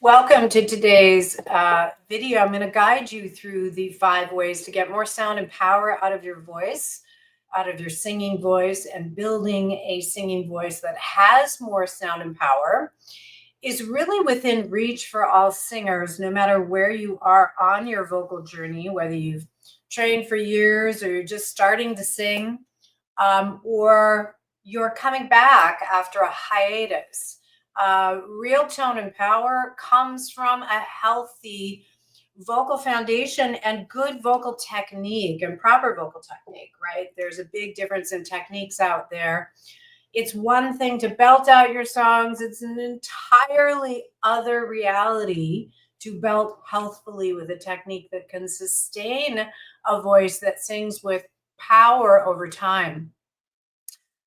Welcome to today's video. I'm going to guide you through the 5 ways to get more sound and power out of your voice, out of your singing voice, and building a singing voice that has more sound and power is really within reach for all singers, no matter where you are on your vocal journey, whether you've trained for years or you're just starting to sing, or you're coming back after a hiatus. Real tone and power comes from a healthy vocal foundation and good vocal technique and proper vocal technique, right? There's a big difference in techniques out there. It's one thing to belt out your songs, it's an entirely other reality to belt healthfully with a technique that can sustain a voice that sings with power over time.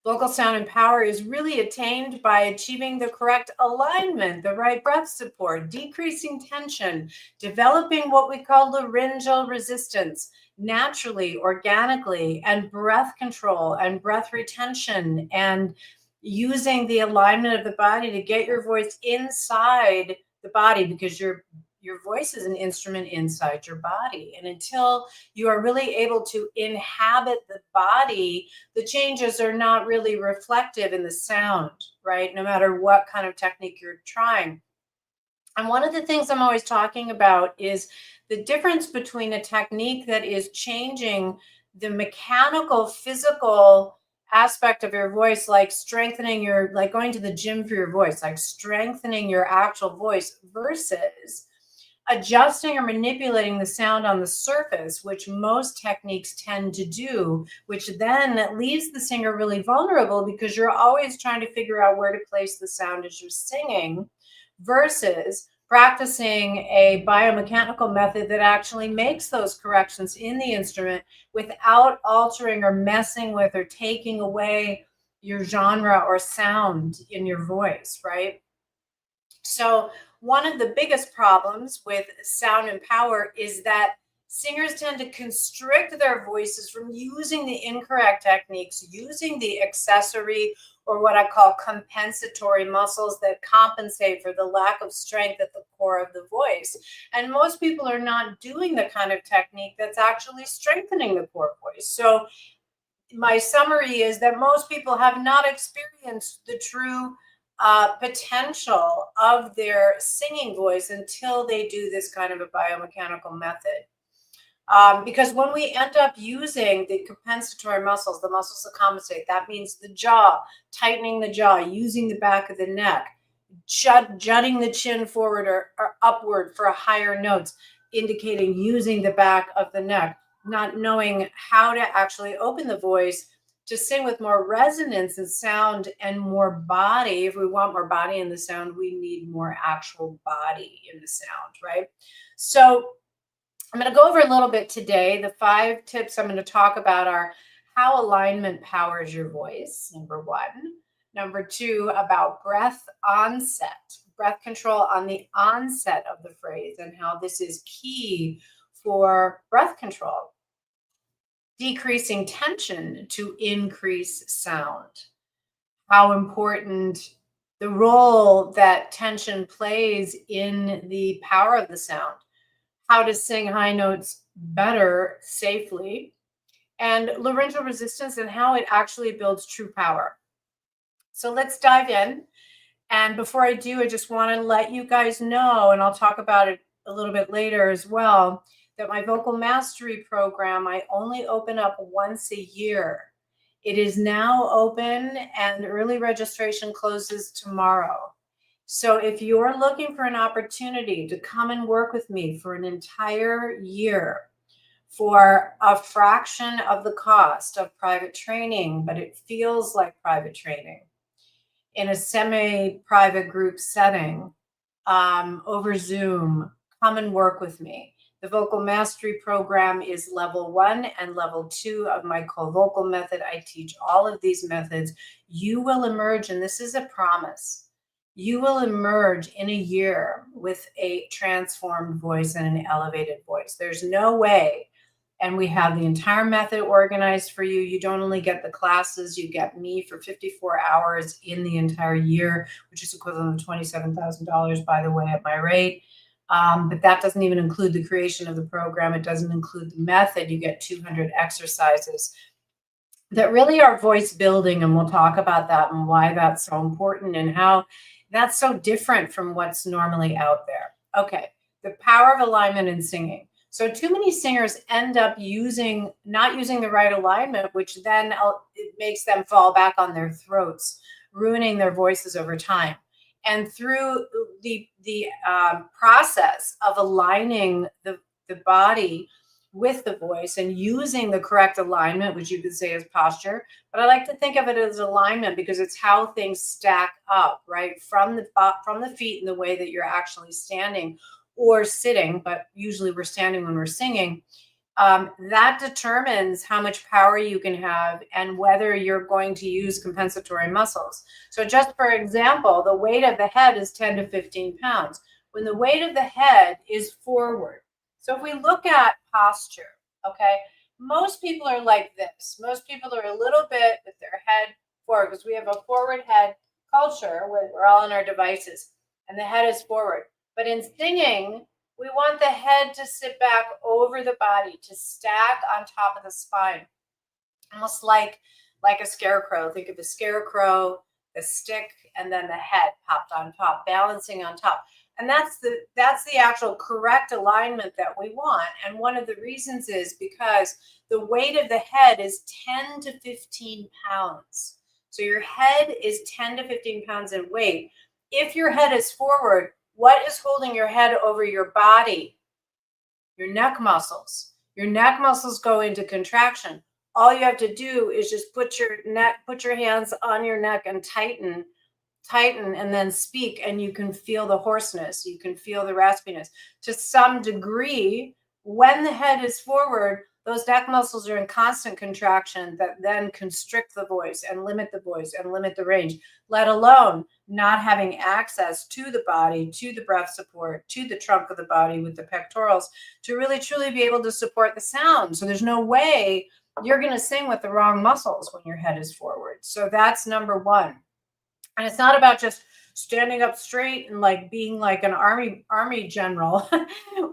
Vocal sound and power is really attained by achieving the correct alignment, the right breath support, decreasing tension, developing what we call laryngeal resistance naturally, organically, and breath control and breath retention, and using the alignment of the body to get your voice inside the body, because your voice is an instrument inside your body. And until you are really able to inhabit the body, the changes are not really reflective in the sound, right? No matter what kind of technique you're trying. And one of the things I'm always talking about is the difference between a technique that is changing the mechanical, physical aspect of your voice, like like going to the gym for your voice, like strengthening your actual voice, versus adjusting or manipulating the sound on the surface, which most techniques tend to do, which then leaves the singer really vulnerable because you're always trying to figure out where to place the sound as you're singing, versus practicing a biomechanical method that actually makes those corrections in the instrument without altering or messing with or taking away your genre or sound in your voice, right? So one of the biggest problems with sound and power is that singers tend to constrict their voices from using the incorrect techniques, using the accessory or what I call compensatory muscles that compensate for the lack of strength at the core of the voice. And most people are not doing the kind of technique that's actually strengthening the core voice. So my summary is that most people have not experienced the true potential of their singing voice until they do this kind of a biomechanical method. Because when we end up using the compensatory muscles, the muscles that compensate, that means the jaw, tightening the jaw, using the back of the neck, jutting the chin forward or upward for higher notes, indicating using the back of the neck, not knowing how to actually open the voice to sing with more resonance and sound and more body. If we want more body in the sound, we need more actual body in the sound, right? So I'm going to go over a little bit today. The 5 tips I'm going to talk about are how alignment powers your voice, number 1. Number 2, about breath onset, breath control on the onset of the phrase and how this is key for breath control. Decreasing tension to increase sound. How important the role that tension plays in the power of the sound. How to sing high notes better safely, and laryngeal resistance and how it actually builds true power. So let's dive in. And before I do, I just want to let you guys know, and I'll talk about it a little bit later as well, that my vocal mastery program, I only open up once a year. It is now open and early registration closes tomorrow. So if you're looking for an opportunity to come and work with me for an entire year for a fraction of the cost of private training, but it feels like private training in a semi-private group setting, over Zoom, come and work with me. The vocal mastery program is level 1 and level 2 of my co-vocal method. I teach all of these methods. You will emerge, and this is a promise, you will emerge in a year with a transformed voice and an elevated voice. There's no way And we have the entire method organized for you. You don't only get the classes, you get me for 54 hours in the entire year, which is equivalent to $27,000, by the way, at my rate. But that doesn't even include the creation of the program. It doesn't include the method. You get 200 exercises that really are voice building. And we'll talk about that and why that's so important and how that's so different from what's normally out there. Okay, the power of alignment in singing. So too many singers end up not using the right alignment, which then it makes them fall back on their throats, ruining their voices over time. And through the process of aligning the body with the voice and using the correct alignment, which you could say is posture, but I like to think of it as alignment because it's how things stack up, right? From the feet in the way that you're actually standing or sitting, but usually we're standing when we're singing. That determines how much power you can have and whether you're going to use compensatory muscles. So just for example, the weight of the head is 10 to 15 pounds. When the weight of the head is forward, so if we look at posture, okay, most people are like this. Most people are a little bit with their head forward because we have a forward head culture where we're all in our devices and the head is forward. But in singing, we want the head to sit back over the body, to stack on top of the spine, almost like a scarecrow. Think of a scarecrow, the stick, and then the head popped on top, balancing on top. And that's the actual correct alignment that we want. And one of the reasons is because the weight of the head is 10 to 15 pounds. So your head is 10 to 15 pounds in weight. If your head is forward, what is holding your head over your body? Your neck muscles. Your neck muscles go into contraction. All you have to do is just put your hands on your neck and tighten, and then speak, and you can feel the hoarseness. You can feel the raspiness. To some degree, when the head is forward, those neck muscles are in constant contraction that then constrict the voice and limit the range, let alone not having access to the body, to the breath support, to the trunk of the body with the pectorals to really truly be able to support the sound. So there's no way you're going to sing with the wrong muscles when your head is forward. So that's number one. And it's not about just standing up straight and like being like an army general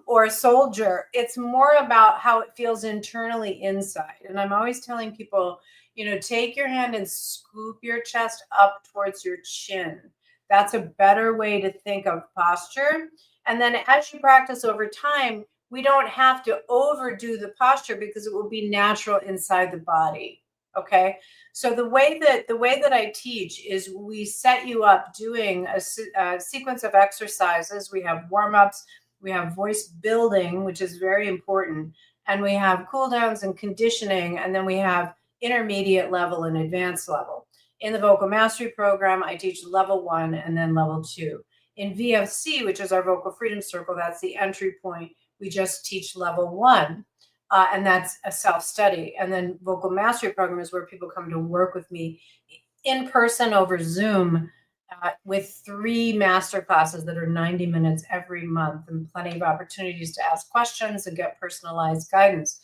or a soldier. It's more about how it feels internally inside. And I'm always telling people, take your hand and scoop your chest up towards your chin. That's a better way to think of posture. And then as you practice over time, we don't have to overdo the posture because it will be natural inside the body. Okay. So the way that I teach is we set you up doing a sequence of exercises. We have warm-ups, we have voice building, which is very important, and we have cool downs and conditioning, and then we have intermediate level and advanced level. In the vocal mastery program, I teach level 1 and then level 2. In VFC, which is our vocal freedom circle, that's the entry point, we just teach level 1. And that's a self-study. And then vocal mastery program is where people come to work with me in person over Zoom with 3 master classes that are 90 minutes every month and plenty of opportunities to ask questions and get personalized guidance.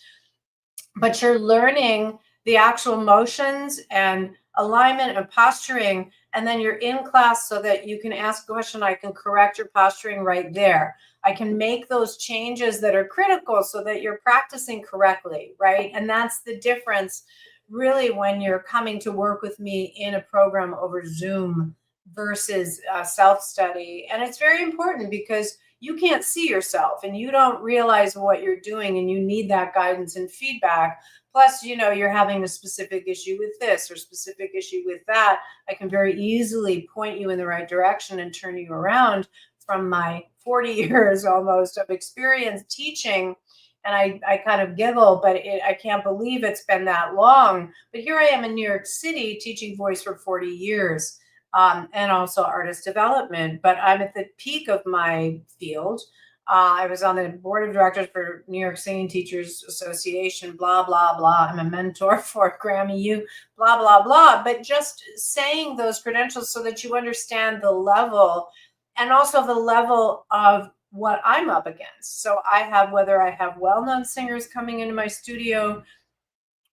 But you're learning the actual motions and alignment and posturing, and then you're in class so that you can ask a question. I can correct your posturing right there. I can make those changes that are critical so that you're practicing correctly, right? And that's the difference really when you're coming to work with me in a program over Zoom versus self-study. And it's very important because you can't see yourself and you don't realize what you're doing and you need that guidance and feedback. Plus, you're having a specific issue with this or specific issue with that. I can very easily point you in the right direction and turn you around from my 40 years almost of experience teaching. And I kind of giggle, but I can't believe it's been that long. But here I am in New York City teaching voice for 40 years and also artist development. But I'm at the peak of my field. I was on the board of directors for New York Singing Teachers Association, blah, blah, blah. I'm a mentor for Grammy U, blah, blah, blah. But just saying those credentials so that you understand the level and also the level of what I'm up against. So I have, whether I have well-known singers coming into my studio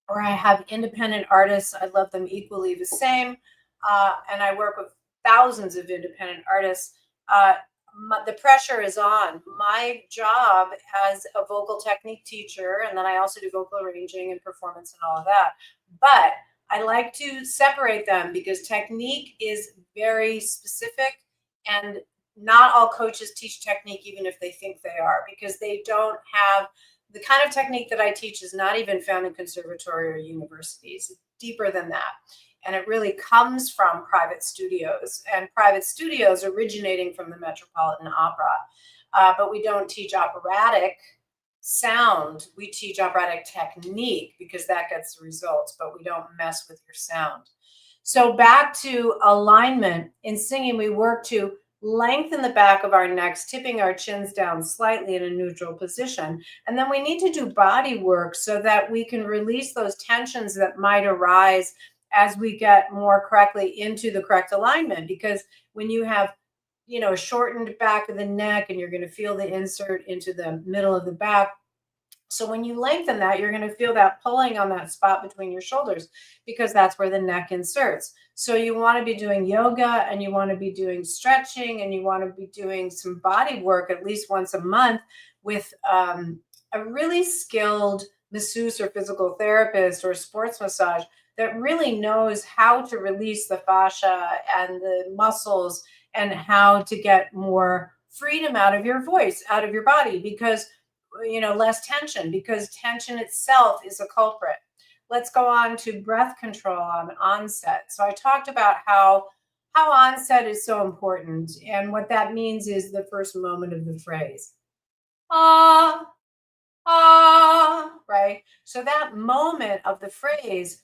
or I have independent artists, I love them equally the same. And I work with thousands of independent artists. Uh, the pressure is on. My job as a vocal technique teacher, and then I also do vocal arranging and performance and all of that. But I like to separate them because technique is very specific, and not all coaches teach technique, even if they think they are, because they don't have the kind of technique that I teach is not even found in conservatory or universities. It's deeper than that. And it really comes from private studios, and private studios originating from the Metropolitan Opera. But we don't teach operatic sound. We teach operatic technique because that gets the results, but we don't mess with your sound. So back to alignment. In singing, we work to lengthen the back of our necks, tipping our chins down slightly in a neutral position. And then we need to do body work so that we can release those tensions that might arise as we get more correctly into the correct alignment. Because when you have, a shortened back of the neck, and you're going to feel the insert into the middle of the back. So when you lengthen that, you're going to feel that pulling on that spot between your shoulders, because that's where the neck inserts. So you want to be doing yoga, and you want to be doing stretching, and you want to be doing some body work at least once a month with a really skilled masseuse or physical therapist or sports massage that really knows how to release the fascia and the muscles and how to get more freedom out of your voice, out of your body, because less tension, because tension itself is a culprit. Let's go on to breath control on onset. So I talked about how onset is so important, and what that means is the first moment of the phrase. Ah, ah, right? So that moment of the phrase,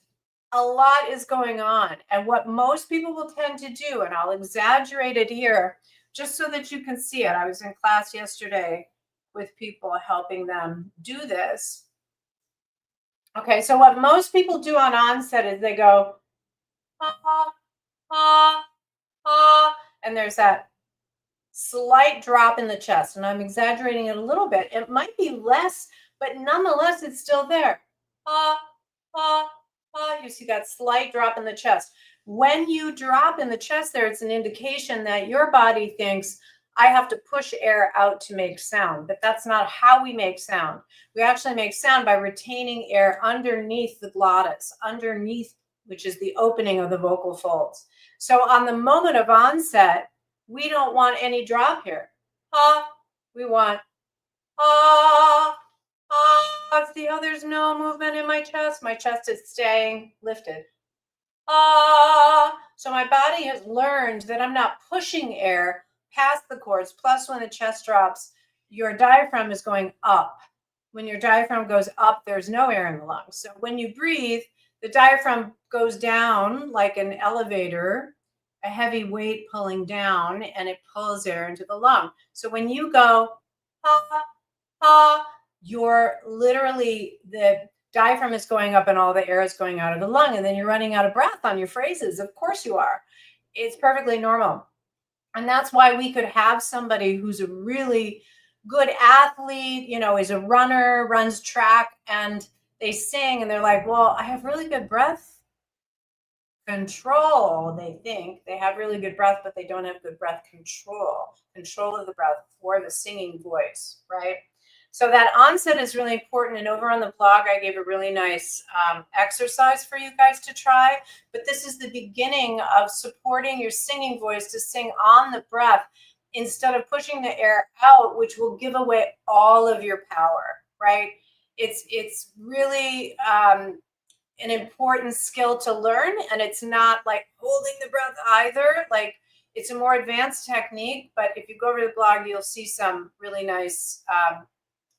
a lot is going on. And what most people will tend to do, and I'll exaggerate it here just so that you can see it. I was in class yesterday with people, helping them do this. Okay, so what most people do on onset is they go, ah, ah, ah, and there's that slight drop in the chest. And I'm exaggerating it a little bit. It might be less, but nonetheless, it's still there. Ah, ah, ah. You see that slight drop in the chest. When you drop in the chest there, it's an indication that your body thinks, I have to push air out to make sound. But that's not how we make sound. We actually make sound by retaining air underneath the glottis, underneath, which is the opening of the vocal folds. So on the moment of onset, we don't want any drop here. Ah, we want ah, ah. See how there's no movement in my chest? My chest is staying lifted. Ah. So my body has learned that I'm not pushing air past the cords. Plus, when the chest drops, your diaphragm is going up. When your diaphragm goes up, there's no air in the lungs. So when you breathe, the diaphragm goes down like an elevator, a heavy weight pulling down, and it pulls air into the lung. So when you go, ah, ah, you're literally, the diaphragm is going up and all the air is going out of the lung, and then you're running out of breath on your phrases. Of course you are. It's perfectly normal. And that's why we could have somebody who's a really good athlete, is a runner, runs track, and they sing and they're like, well, I have really good breath control. They think they have really good breath, but they don't have good breath control of the breath for the singing voice, right? So that onset is really important. And over on the blog, I gave a really nice exercise for you guys to try. But this is the beginning of supporting your singing voice to sing on the breath instead of pushing the air out, which will give away all of your power, right? It's really an important skill to learn, and it's not like holding the breath either. Like, it's a more advanced technique, but if you go over to the blog, you'll see some really nice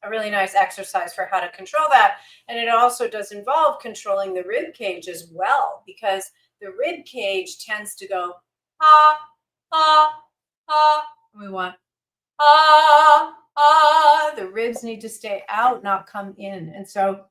a really nice exercise for how to control that. And it also does involve controlling the rib cage as well, because the rib cage tends to go ah, ah, ah. We want ah, ah. The ribs need to stay out, not come in. And so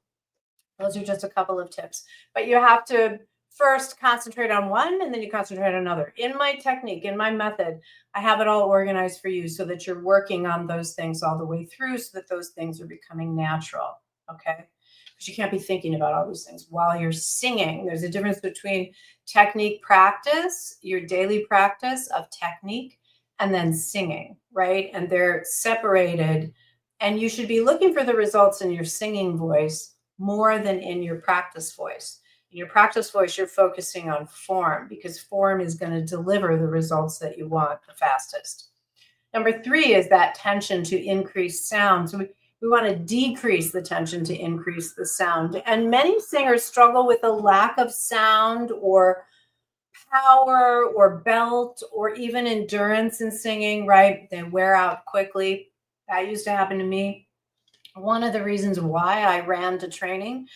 those are just a couple of tips. But you have to first concentrate on one and then you concentrate on another. In my technique, in my method, I have it all organized for you so that you're working on those things all the way through so that those things are becoming natural. Okay. Because you can't be thinking about all these things while you're singing. There's a difference between technique practice, your daily practice of technique, and then singing, right? And they're separated. And you should be looking for the results in your singing voice more than in your practice voice. In your practice voice, you're focusing on form because form is going to deliver the results that you want the fastest. Number 3 is that tension to increase sound. So we want to decrease the tension to increase the sound. And many singers struggle with a lack of sound or power or belt or even endurance in singing, right? They wear out quickly. That used to happen to me. One of the reasons why I ran to training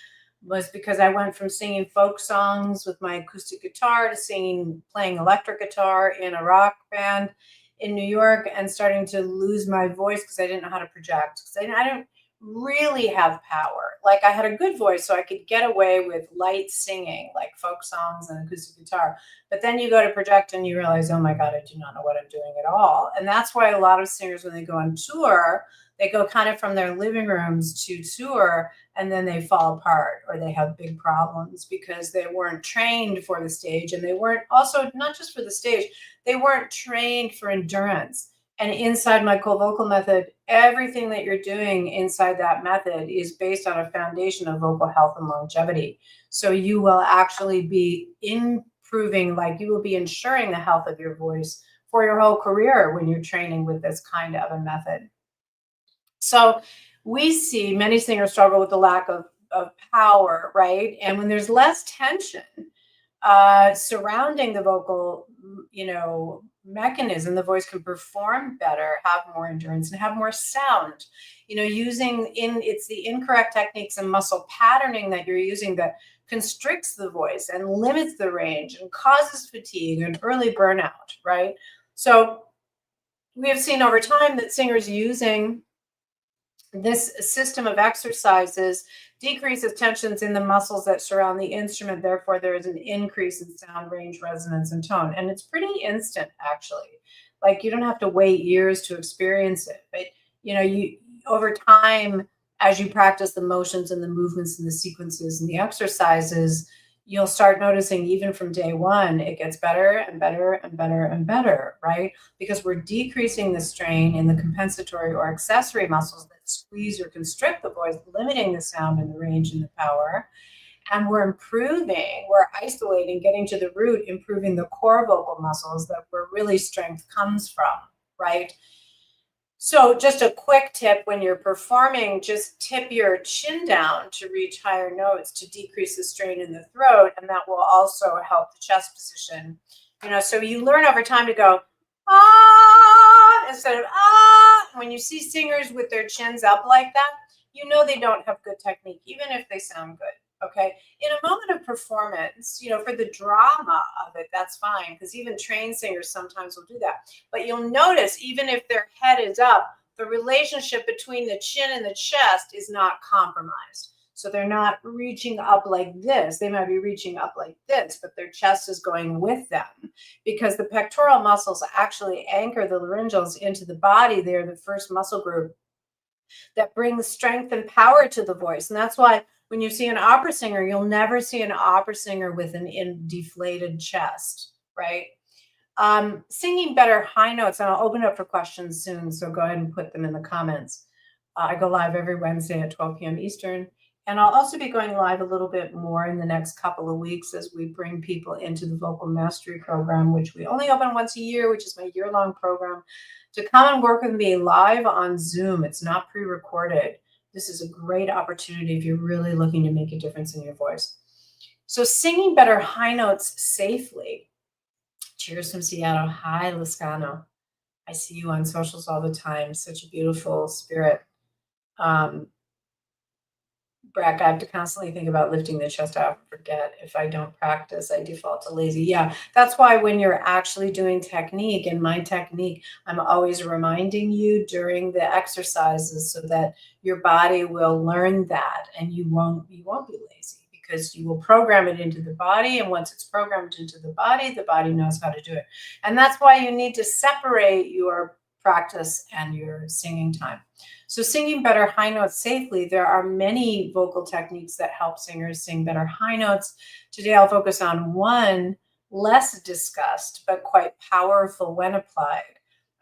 was because I went from singing folk songs with my acoustic guitar to playing electric guitar in a rock band in New York and starting to lose my voice because I didn't know how to project. Because I didn't really have power. Like I had a good voice, so I could get away with light singing, like folk songs and acoustic guitar. But then you go to project and you realize, oh my God, I do not know what I'm doing at all. And that's why a lot of singers, when they go on tour, they go kind of from their living rooms to tour and then they fall apart or they have big problems because they weren't trained for the stage. And they weren't also not just for the stage, they weren't trained for endurance. And inside my cold vocal method, everything that you're doing inside that method is based on a foundation of vocal health and longevity. So you will actually be improving, like you will be ensuring the health of your voice for your whole career when you're training with this kind of a method. So we see many singers struggle with the lack of power, right? And when there's less tension surrounding the vocal, mechanism, the voice can perform better, have more endurance, and have more sound. It's the incorrect techniques and muscle patterning that you're using that constricts the voice and limits the range and causes fatigue and early burnout, right? So we have seen over time that singers using this system of exercises decreases tensions in the muscles that surround the instrument. Therefore, there is an increase in sound range, resonance, and tone. And it's pretty instant, actually. Like you don't have to wait years to experience it. But you over time, as you practice the motions and the movements and the sequences and the exercises, you'll start noticing even from day one, it gets better and better and better and better, right? Because we're decreasing the strain in the compensatory or accessory muscles that squeeze or constrict the voice, limiting the sound and the range and the power. And we're isolating, getting to the root, improving the core vocal muscles that where really strength comes from, right? So just a quick tip when you're performing, just tip your chin down to reach higher notes to decrease the strain in the throat. And that will also help the chest position. So you learn over time to go, ah, instead of ah. When you see singers with their chins up like that, they don't have good technique, even if they sound good. Okay. In a moment of performance, for the drama of it, that's fine. Because even trained singers sometimes will do that. But you'll notice, even if their head is up, the relationship between the chin and the chest is not compromised. So they're not reaching up like this. They might be reaching up like this, but their chest is going with them because the pectoral muscles actually anchor the laryngeals into the body. They're the first muscle group that brings strength and power to the voice. And that's why when you see an opera singer, you'll never see an opera singer with an deflated chest, right? Singing better high notes, and I'll open it up for questions soon, so go ahead and put them in the comments. I go live every Wednesday at 12 p.m. Eastern, and I'll also be going live a little bit more in the next couple of weeks as we bring people into the Vocal Mastery Program, which we only open once a year, which is my year-long program, to come and work with me live on Zoom. It's not pre-recorded. This is a great opportunity if you're really looking to make a difference in your voice. So singing better high notes safely. Cheers from Seattle. Hi, Lascano. I see you on socials all the time. Such a beautiful spirit. Brack, I have to constantly think about lifting the chest out and forget. If I don't practice, I default to lazy. Yeah, that's why when you're actually doing technique, and my technique, I'm always reminding you during the exercises so that your body will learn that and you won't be lazy because you will program it into the body. And once it's programmed into the body knows how to do it. And that's why you need to separate your practice and your singing time. So singing better high notes safely, there are many vocal techniques that help singers sing better high notes. Today, I'll focus on one less discussed, but quite powerful when applied.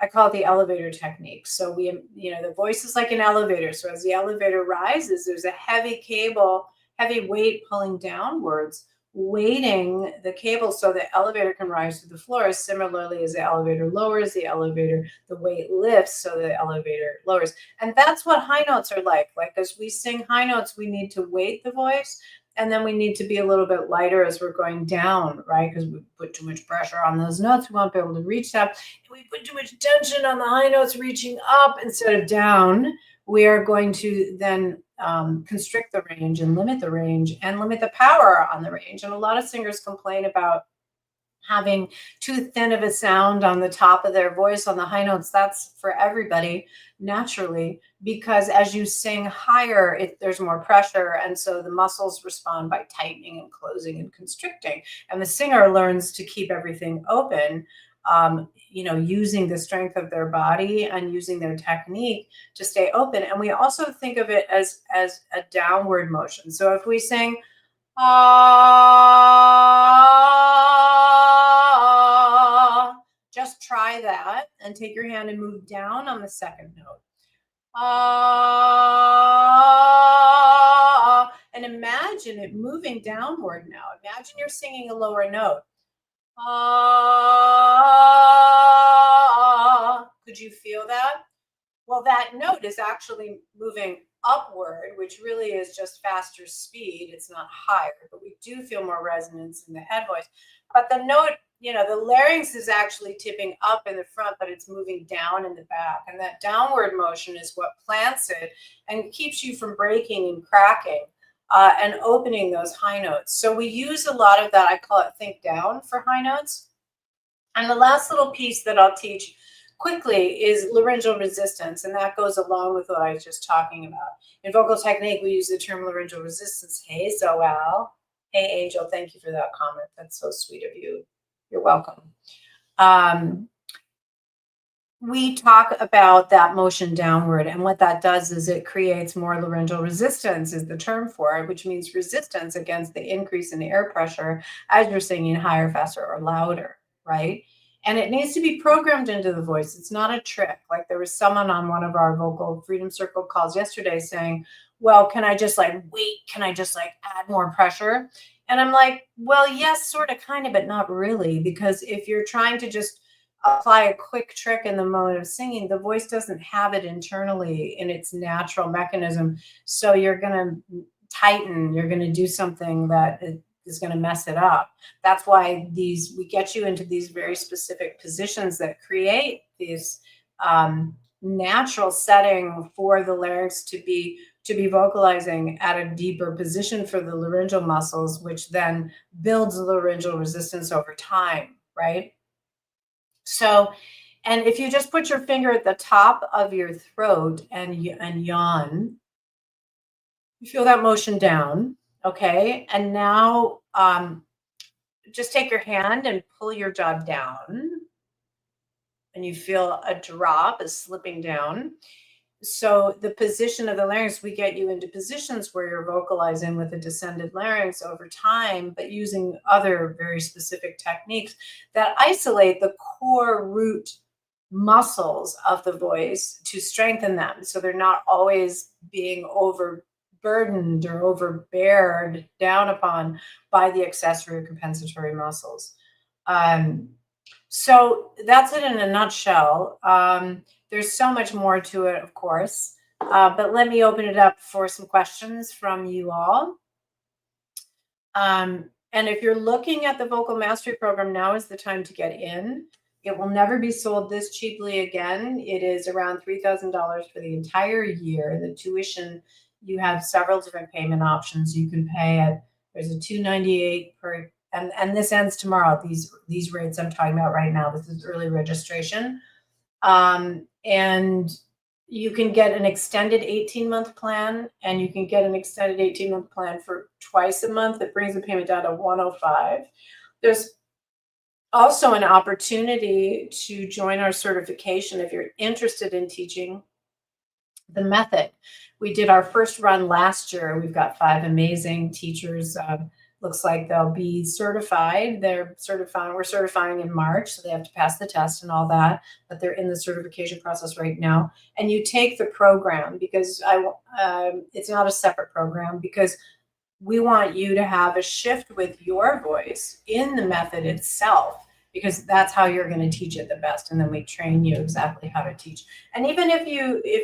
I call it the elevator technique. So the voice is like an elevator. So as the elevator rises, there's a heavy cable, heavy weight pulling downwards, weighting the cable so the elevator can rise to the floor. Similarly, as the elevator lowers, the weight lifts so the elevator lowers. And that's what high notes are like. Like as we sing high notes, we need to weight the voice. And then we need to be a little bit lighter as we're going down, right? Because we put too much pressure on those notes. We won't be able to reach that. If we put too much tension on the high notes reaching up instead of down, we are going to then constrict the range and limit the range and limit the power on the range. And a lot of singers complain about having too thin of a sound on the top of their voice on the high notes. That's for everybody naturally, because as you sing higher, there's more pressure. And so the muscles respond by tightening and closing and constricting. And the singer learns to keep everything open, using the strength of their body and using their technique to stay open. And we also think of it as a downward motion. So if we sing, just try that and take your hand and move down on the second note. And imagine it moving downward now. Imagine you're singing a lower note. Could you feel that? Well, that note is actually moving upward, which really is just faster speed. It's not higher, but we do feel more resonance in the head voice. But the note, the larynx is actually tipping up in the front, but it's moving down in the back. And that downward motion is what plants it and keeps you from breaking and cracking and opening those high notes. So we use a lot of that. I call it think down for high notes. And the last little piece that I'll teach quickly is laryngeal resistance, and that goes along with what I was just talking about. In vocal technique, we use the term laryngeal resistance. Hey, Zoal. Hey, Angel, thank you for that comment. That's so sweet of you. You're welcome. We talk about that motion downward, and what that does is it creates more laryngeal resistance is the term for it, which means resistance against the increase in the air pressure as you're singing higher, faster, or louder, right? And it needs to be programmed into the voice. It's not a trick. Like there was someone on one of our vocal freedom circle calls yesterday saying, well, can I just wait? Can I just add more pressure? And I'm like, well, yes, sort of, kind of, but not really. Because if you're trying to just apply a quick trick in the moment of singing, the voice doesn't have it internally in its natural mechanism. So you're going to tighten, you're going to do something that is going to mess it up. That's why we get you into these very specific positions that create these natural setting for the larynx to be vocalizing at a deeper position for the laryngeal muscles, which then builds laryngeal resistance over time, right? So, and if you just put your finger at the top of your throat and yawn, you feel that motion down. Okay. And now just take your hand and pull your jaw down. And you feel a drop, a slipping down. So the position of the larynx, we get you into positions where you're vocalizing with a descended larynx over time, but using other very specific techniques that isolate the core root muscles of the voice to strengthen them. So they're not always being overburdened or overbeared down upon by the accessory or compensatory muscles. So that's it in a nutshell. There's so much more to it, of course, but let me open it up for some questions from you all. And if you're looking at the Vocal Mastery Program, now is the time to get in. It will never be sold this cheaply again. It is around $3,000 for the entire year. The tuition, you have several different payment options. You can pay at, there's a $298 per, and this ends tomorrow. These rates I'm talking about right now, this is early registration. And You can get an extended 18-month plan, and you can get an extended 18-month plan for twice a month. That brings the payment down to 105. There's also an opportunity to join our certification if you're interested in teaching the method. We did our first run last year. We've got 5 amazing teachers. Looks like they'll be certified. They're certifying. We're certifying in March, so they have to pass the test and all that. But they're in the certification process right now. And you take the program because it's not a separate program, because we want you to have a shift with your voice in the method itself, because that's how you're going to teach it the best. And then we train you exactly how to teach. And even if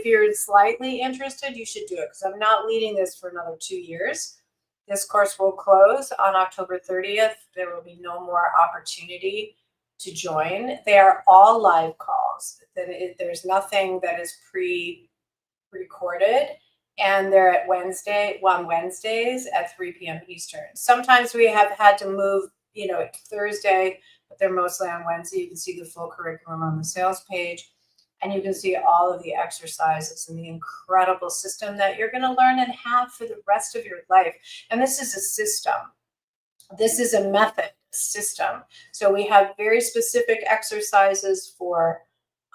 you're slightly interested, you should do it, because I'm not leading this for another 2 years. This course will close on October 30th. There will be no more opportunity to join. They are all live calls. There's nothing that is pre-recorded, and they're at on Wednesdays at 3 p.m. Eastern. Sometimes we have had to move, Thursday, but they're mostly on Wednesday. You can see the full curriculum on the sales page, and you can see all of the exercises and the incredible system that you're going to learn and have for the rest of your life. And this is a system. This is a method system. So we have very specific exercises for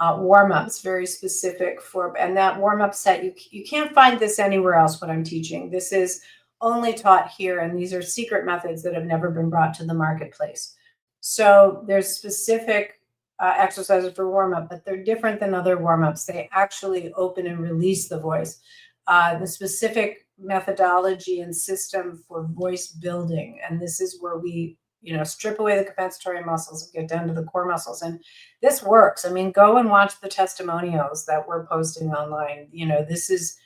warm-ups, very specific for, and that warm-up set, you can't find this anywhere else what I'm teaching. This is only taught here, and these are secret methods that have never been brought to the marketplace. So there's specific exercises for warm-up, but they're different than other warm-ups. They actually open and release the voice. The specific methodology and system for voice building, and this is where we strip away the compensatory muscles and get down to the core muscles. And this works. I mean, go and watch the testimonials that we're posting online. This is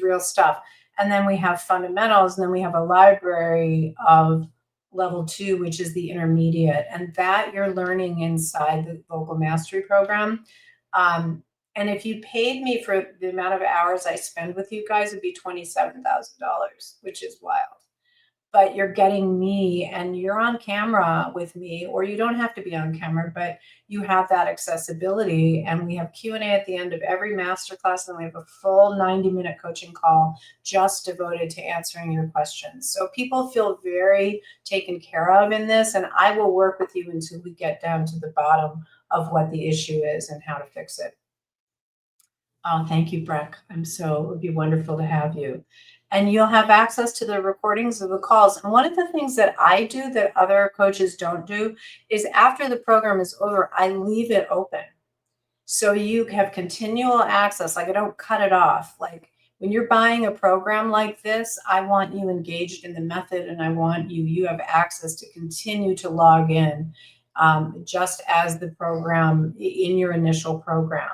real stuff. And then we have fundamentals, and then we have a library of level 2, which is the intermediate, and that you're learning inside the vocal mastery program. And if you paid me for the amount of hours I spend with you guys, it'd be $27,000, which is wild. But you're getting me, and you're on camera with me, or you don't have to be on camera, but you have that accessibility. And we have Q&A at the end of every masterclass, and we have a full 90-minute coaching call just devoted to answering your questions. So people feel very taken care of in this, and I will work with you until we get down to the bottom of what the issue is and how to fix it. Oh, thank you, Breck. It would be wonderful to have you. And you'll have access to the recordings of the calls. And one of the things that I do that other coaches don't do is, after the program is over, I leave it open. So you have continual access. Like, I don't cut it off. Like, when you're buying a program like this, I want you engaged in the method, and I want you have access to continue to log in, just as the program in your initial program.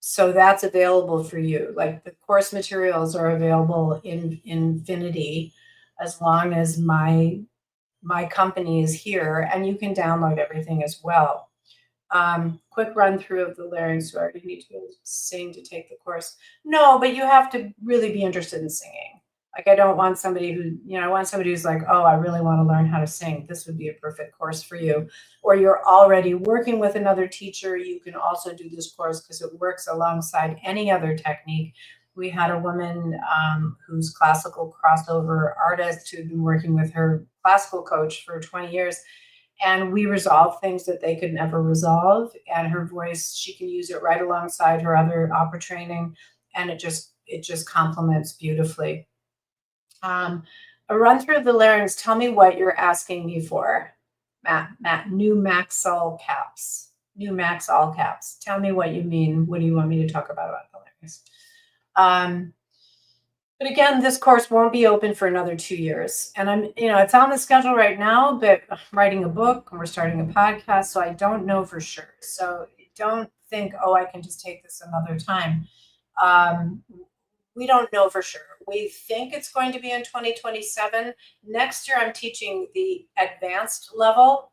So that's available for you. Like, the course materials are available in Infinity, as long as my company is here, and you can download everything as well. Quick run through of the laryngeal. You need to be able to sing to take the course. No, but you have to really be interested in singing. Like, I don't want somebody I want somebody who's like, oh, I really want to learn how to sing. This would be a perfect course for you. Or you're already working with another teacher. You can also do this course, because it works alongside any other technique. We had a woman who's classical crossover artist who'd been working with her classical coach for 20 years. And we resolve things that they could never resolve. And her voice, she can use it right alongside her other opera training. And it just complements beautifully. A run through of the larynx. Tell me what you're asking me for, Matt. New max all caps. New max all caps. Tell me what you mean. What do you want me to talk about the larynx? But again, this course won't be open for another 2 years. And it's on the schedule right now, but I'm writing a book and we're starting a podcast, so I don't know for sure. So don't think, oh, I can just take this another time. We don't know for sure. We think it's going to be in 2027. Next year, I'm teaching the advanced level,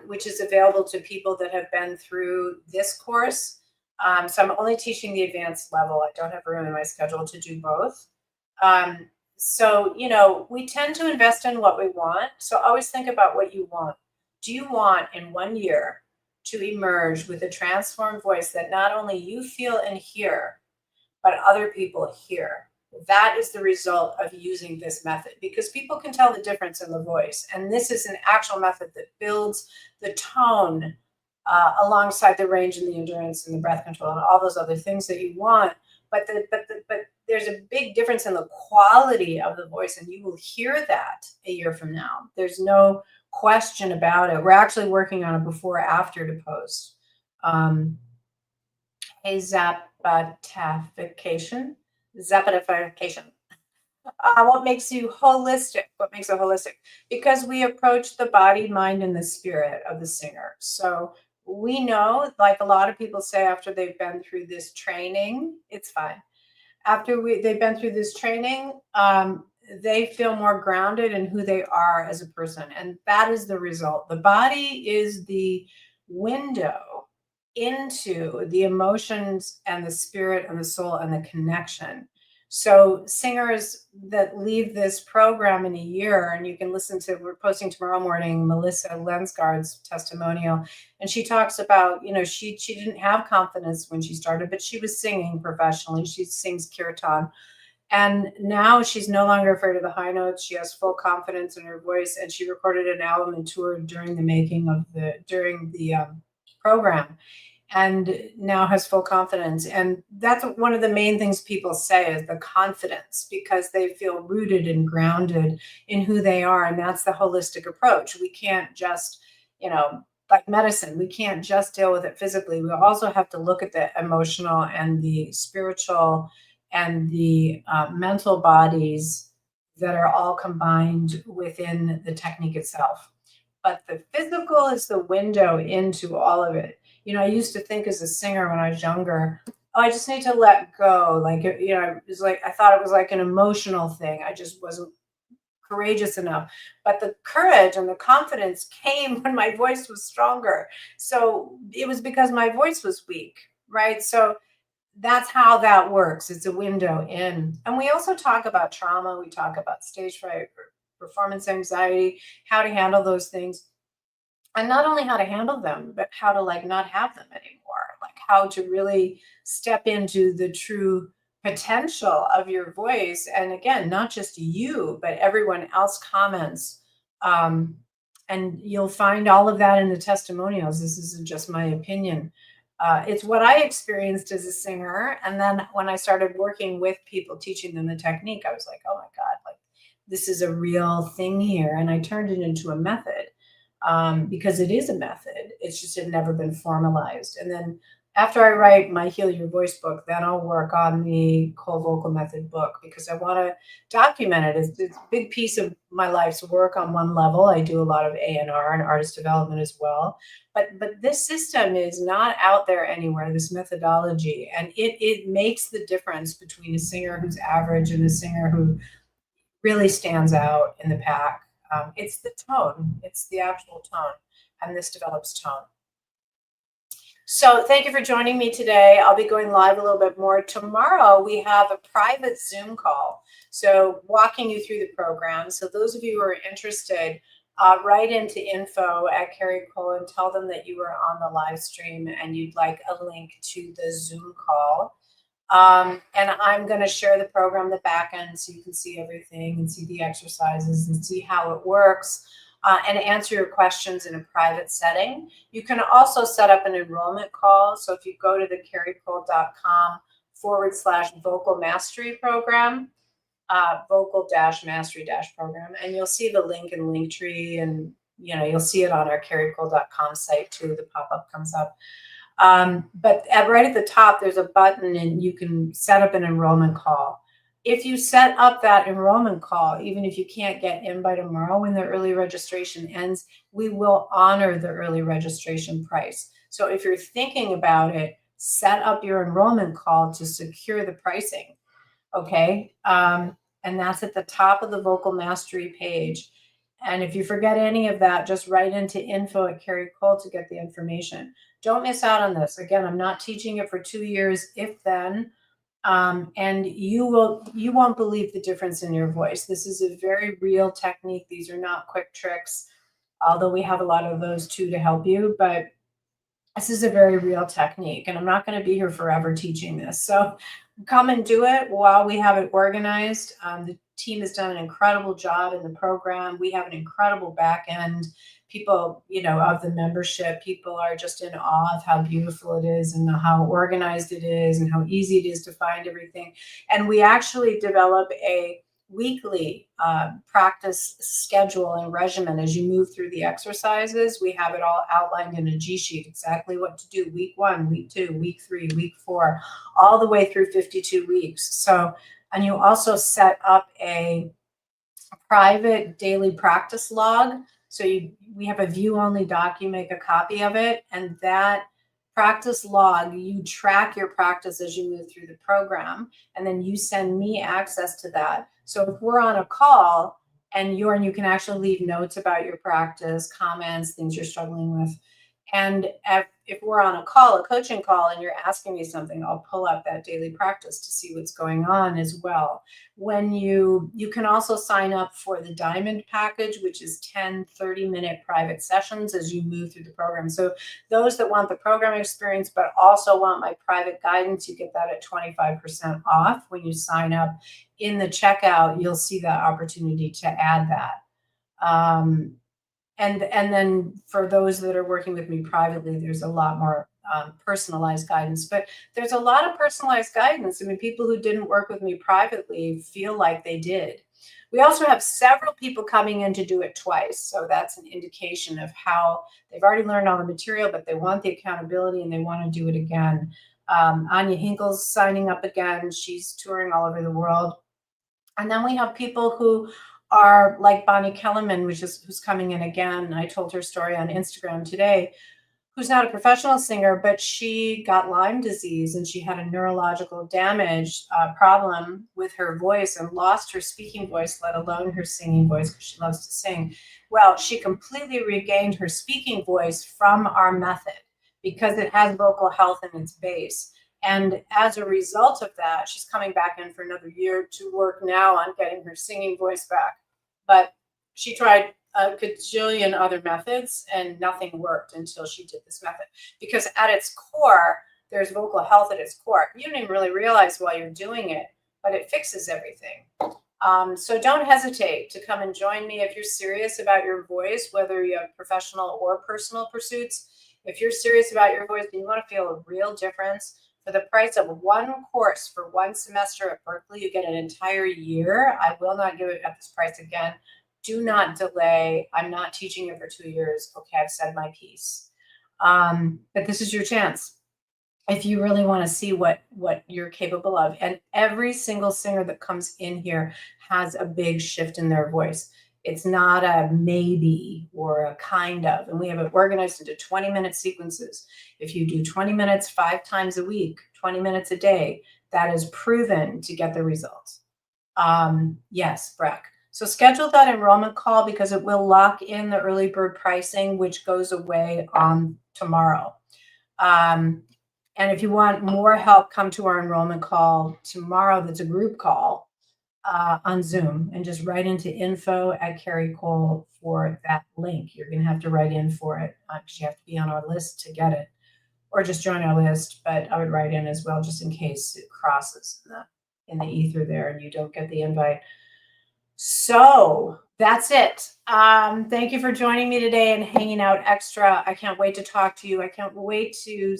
which is available to people that have been through this course. So I'm only teaching the advanced level. I don't have room in my schedule to do both. So we tend to invest in what we want. So always think about what you want. Do you want, in 1 year, to emerge with a transformed voice that not only you feel and hear, but other people hear. That is the result of using this method, because people can tell the difference in the voice. And this is an actual method that builds the tone alongside the range and the endurance and the breath control and all those other things that you want. But there's a big difference in the quality of the voice, and you will hear that a year from now. There's no question about it. We're actually working on a before after to post. A zapatification. What makes you holistic? What makes it holistic? Because we approach the body, mind, and the spirit of the singer. So we know, like a lot of people say after they've been through this training, it's fine. After they've been through this training, they feel more grounded in who they are as a person. And that is the result. The body is the window into the emotions and the spirit and the soul and the connection. So singers that leave this program in a year, and you can listen to, we're posting tomorrow morning, Melissa Lensgaard's testimonial. And she talks about, she didn't have confidence when she started, but she was singing professionally. She sings kirtan. And now she's no longer afraid of the high notes. She has full confidence in her voice. And she recorded an album and toured during the program, and now has full confidence. And that's one of the main things people say is the confidence, because they feel rooted and grounded in who they are. And that's the holistic approach. We can't just, like medicine, we can't just deal with it physically. We also have to look at the emotional and the spiritual and the mental bodies that are all combined within the technique itself. But the physical is the window into all of it. I used to think as a singer when I was younger, oh, I just need to let go. It was like, I thought it was like an emotional thing. I just wasn't courageous enough. But the courage and the confidence came when my voice was stronger. So it was because my voice was weak, right? So that's how that works. It's a window in. And we also talk about trauma. We talk about stage fright, performance anxiety, how to handle those things. And not only how to handle them, but how to not have them anymore, like how to really step into the true potential of your voice. And again, not just you, but everyone else comments. And you'll find all of that in the testimonials. This isn't just my opinion. It's what I experienced as a singer. And then when I started working with people, teaching them the technique, I was like, oh my God, this is a real thing here. And I turned it into a method. Because it is a method. It's just had never been formalized. And then after I write my Heal Your Voice book, then I'll work on the whole vocal method book, because I want to document it. It's a big piece of my life's work on one level. I do a lot of A&R and artist development as well. But this system is not out there anywhere, this methodology. And it makes the difference between a singer who's average and a singer who really stands out in the pack. It's the tone. It's the actual tone. And this develops tone. So thank you for joining me today. I'll be going live a little bit more. Tomorrow, we have a private Zoom call. So walking you through the program. So those of you who are interested, write into info@Carrie Cole and tell them that you were on the live stream and you'd like a link to the Zoom call. And I'm going to share the program, the back end, so you can see everything and see the exercises and see how it works, and answer your questions in a private setting. You can also set up an enrollment call. So if you go to the carriecole.com/vocal mastery program, vocal-mastery-program, and you'll see the link in Linktree, and you'll see it on our carriecole.com site too. The pop-up comes up. But right at the top, there's a button and you can set up an enrollment call. If you set up that enrollment call, even if you can't get in by tomorrow when the early registration ends, we will honor the early registration price. So if you're thinking about it, set up your enrollment call to secure the pricing. Okay. And that's at the top of the Vocal Mastery page. And if you forget any of that, just write into info@Carrie Cole to get the information. Don't miss out on this. Again, I'm not teaching it for 2 years, if then. And you won't believe the difference in your voice. This is a very real technique. These are not quick tricks, although we have a lot of those too to help you. But This is a very real technique, and I'm not going to be here forever teaching this. So come and do it while we have it organized. The team has done an incredible job in the program. We have an incredible back end. People, of the membership, people are just in awe of how beautiful it is and how organized it is and how easy it is to find everything. And we actually develop a weekly practice schedule and regimen as you move through the exercises. We have it all outlined in a G sheet, exactly what to do week 1, week 2, week 3, week 4, all the way through 52 weeks. So, and you also set up a private daily practice log. So we have a view only doc, you make a copy of it, and that practice log, you track your practice as you move through the program, and then you send me access to that. So if we're on a call and you can actually leave notes about your practice, comments, things you're struggling with. And if we're on a call, a coaching call, and you're asking me something, I'll pull up that daily practice to see what's going on as well. When you can also sign up for the Diamond package, which is 10 30-minute private sessions as you move through the program. So those that want the program experience but also want my private guidance, you get that at 25% off when you sign up. In the checkout, you'll see that opportunity to add that. And then for those that are working with me privately, there's a lot more personalized guidance. But there's a lot of personalized guidance. I mean, people who didn't work with me privately feel like they did. We also have several people coming in to do it twice. So that's an indication of how they've already learned all the material, but they want the accountability and they want to do it again. Anya Hinkle's signing up again. She's touring all over the world. And then we have people who are like Bonnie Kellerman, who's coming in again. I told her story on Instagram today, who's not a professional singer, but she got Lyme disease and she had a neurological damage problem with her voice and lost her speaking voice, let alone her singing voice, because she loves to sing. Well, she completely regained her speaking voice from our method because it has vocal health in its base. And as a result of that, she's coming back in for another year to work now on getting her singing voice back. But she tried a gajillion other methods and nothing worked until she did this method. Because at its core, there's vocal health at its core. You don't even really realize while you're doing it, but it fixes everything. So don't hesitate to come and join me if you're serious about your voice, whether you have professional or personal pursuits. If you're serious about your voice and you want to feel a real difference, for the price of one course for one semester at Berkeley, you get an entire year. I will not give it at this price again. Do not delay. I'm not teaching it for 2 years. Okay, I've said my piece. But this is your chance if you really want to see what you're capable of. And every single singer that comes in here has a big shift in their voice. It's not a maybe or a kind of. And we have it organized into 20-minute sequences. If you do 20 minutes 5 times a week, 20 minutes a day, that is proven to get the results. Yes, Breck. So schedule that enrollment call because it will lock in the early bird pricing, which goes away on tomorrow. And if you want more help, come to our enrollment call tomorrow. That's a group call on Zoom, and just write into info@Carrie Cole for that link. You're going to have to write in for it because you have to be on our list to get it, or just join our list. But I would write in as well, just in case it crosses in the ether there and you don't get the invite. So that's it. Thank you for joining me today and hanging out extra. I can't wait to talk to you. I can't wait to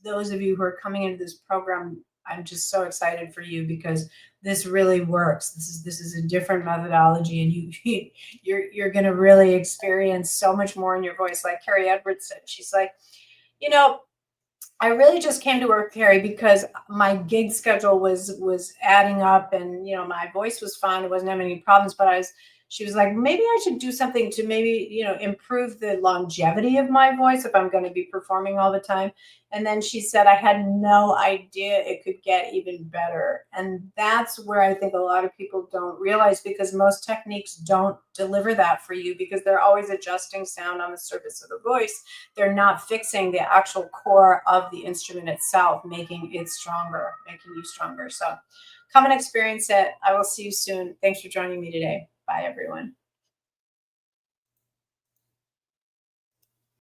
those of you who are coming into this program. I'm just so excited for you because this really works. This is a different methodology, and you're going to really experience so much more in your voice. Like Carrie Edwards said, she's like, I really just came to work, Carrie, because my gig schedule was adding up, and my voice was fine. It wasn't having any problems, but she was like, maybe I should do something to maybe improve the longevity of my voice if I'm going to be performing all the time. And then she said, I had no idea it could get even better. And that's where I think a lot of people don't realize, because most techniques don't deliver that for you, because they're always adjusting sound on the surface of the voice. They're not fixing the actual core of the instrument itself, making it stronger, making you stronger. So come and experience it. I will see you soon. Thanks for joining me today. Bye, everyone.